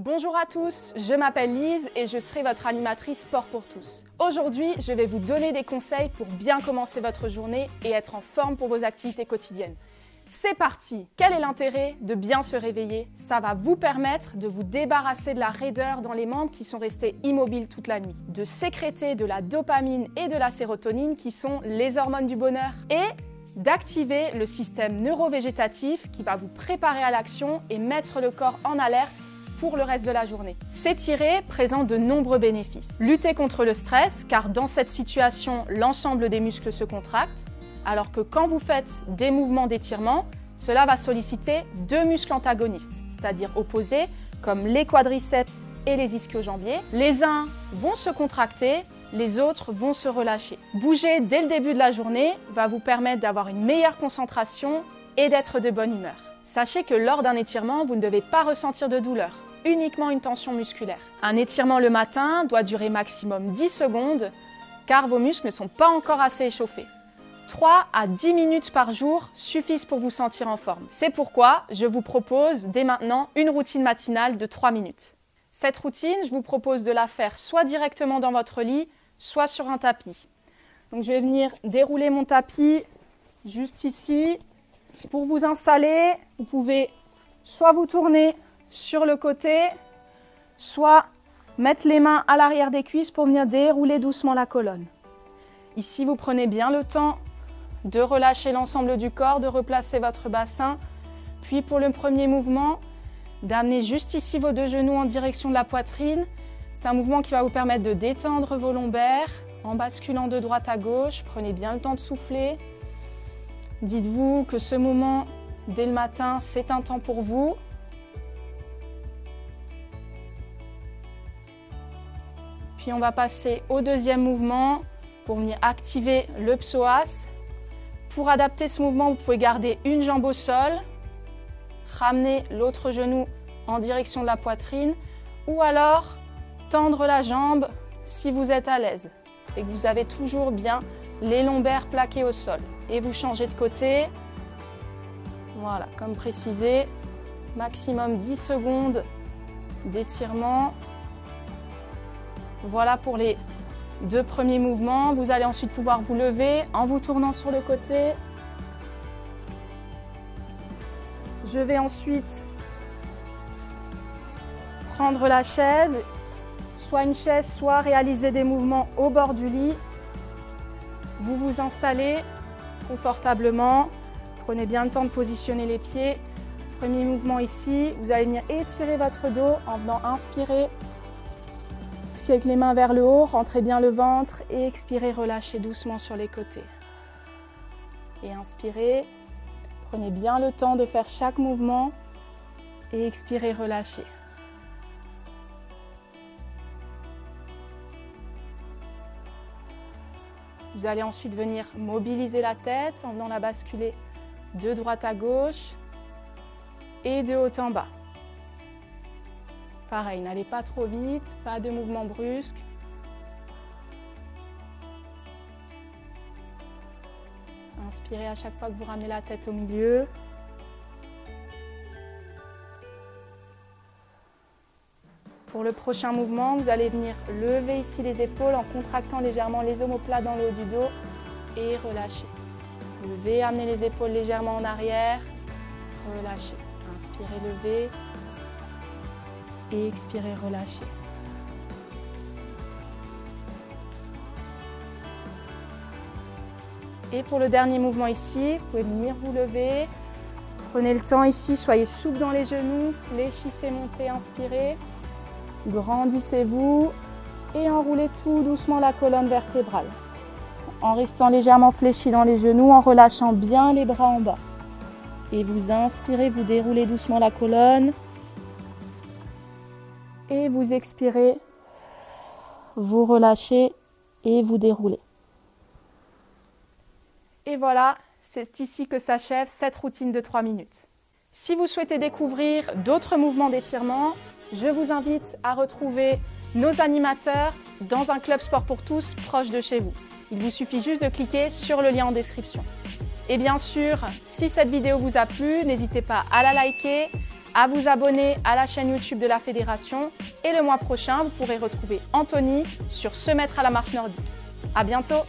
Bonjour à tous, je m'appelle Lise et je serai votre animatrice Sport pour tous. Aujourd'hui, je vais vous donner des conseils pour bien commencer votre journée et être en forme pour vos activités quotidiennes. C'est parti! Quel est l'intérêt de bien se réveiller? Ça va vous permettre de vous débarrasser de la raideur dans les membres qui sont restés immobiles toute la nuit, de sécréter de la dopamine et de la sérotonine qui sont les hormones du bonheur et d'activer le système neurovégétatif qui va vous préparer à l'action et mettre le corps en alerte pour le reste de la journée. S'étirer présente de nombreux bénéfices. Lutter contre le stress, car dans cette situation, l'ensemble des muscles se contractent, alors que quand vous faites des mouvements d'étirement, cela va solliciter deux muscles antagonistes, c'est-à-dire opposés, comme les quadriceps et les ischio-jambiers. Les uns vont se contracter, les autres vont se relâcher. Bouger dès le début de la journée va vous permettre d'avoir une meilleure concentration et d'être de bonne humeur. Sachez que lors d'un étirement, vous ne devez pas ressentir de douleur, uniquement une tension musculaire. Un étirement le matin doit durer maximum 10 secondes car vos muscles ne sont pas encore assez échauffés. 3 à 10 minutes par jour suffisent pour vous sentir en forme. C'est pourquoi je vous propose dès maintenant une routine matinale de 3 minutes. Cette routine, je vous propose de la faire soit directement dans votre lit, soit sur un tapis. Donc je vais venir dérouler mon tapis juste ici. Pour vous installer, vous pouvez soit vous tourner sur le côté, soit mettre les mains à l'arrière des cuisses pour venir dérouler doucement la colonne. Ici, vous prenez bien le temps de relâcher l'ensemble du corps, de replacer votre bassin. Puis pour le premier mouvement, d'amener juste ici vos deux genoux en direction de la poitrine. C'est un mouvement qui va vous permettre de détendre vos lombaires en basculant de droite à gauche. Prenez bien le temps de souffler. Dites-vous que ce moment, dès le matin, c'est un temps pour vous. Puis on va passer au deuxième mouvement pour venir activer le psoas. Pour adapter ce mouvement, vous pouvez garder une jambe au sol, ramener l'autre genou en direction de la poitrine ou alors tendre la jambe si vous êtes à l'aise et que vous avez toujours bien les lombaires plaqués au sol. Et vous changez de côté. Voilà, comme précisé, maximum 10 secondes d'étirement. Voilà pour les deux premiers mouvements. Vous allez ensuite pouvoir vous lever en vous tournant sur le côté. Je vais ensuite prendre la chaise, soit une chaise, soit réaliser des mouvements au bord du lit. Vous vous installez confortablement. Prenez bien le temps de positionner les pieds. Premier mouvement ici. Vous allez venir étirer votre dos en venant inspirer. Ici avec les mains vers le haut, rentrez bien le ventre et expirez, relâchez doucement sur les côtés. Et inspirez. Prenez bien le temps de faire chaque mouvement et expirez, relâchez. Vous allez ensuite venir mobiliser la tête en venant la basculer de droite à gauche et de haut en bas. Pareil, n'allez pas trop vite, pas de mouvement brusque. Inspirez à chaque fois que vous ramenez la tête au milieu. Pour le prochain mouvement, vous allez venir lever ici les épaules en contractant légèrement les omoplates dans le haut du dos et relâcher. Levez, amenez les épaules légèrement en arrière, relâchez. Inspirez, levez et expirez, relâchez. Et pour le dernier mouvement ici, vous pouvez venir vous lever. Prenez le temps ici, soyez souple dans les genoux, fléchissez, montez, inspirez. Grandissez-vous et enroulez tout doucement la colonne vertébrale. En restant légèrement fléchi dans les genoux, en relâchant bien les bras en bas. Et vous inspirez, vous déroulez doucement la colonne. Et vous expirez, vous relâchez et vous déroulez. Et voilà, c'est ici que s'achève cette routine de 3 minutes. Si vous souhaitez découvrir d'autres mouvements d'étirement, je vous invite à retrouver nos animateurs dans un club sport pour tous proche de chez vous. Il vous suffit juste de cliquer sur le lien en description. Et bien sûr, si cette vidéo vous a plu, n'hésitez pas à la liker, à vous abonner à la chaîne YouTube de la Fédération et le mois prochain, vous pourrez retrouver Anthony sur Se mettre à la marche nordique. À bientôt!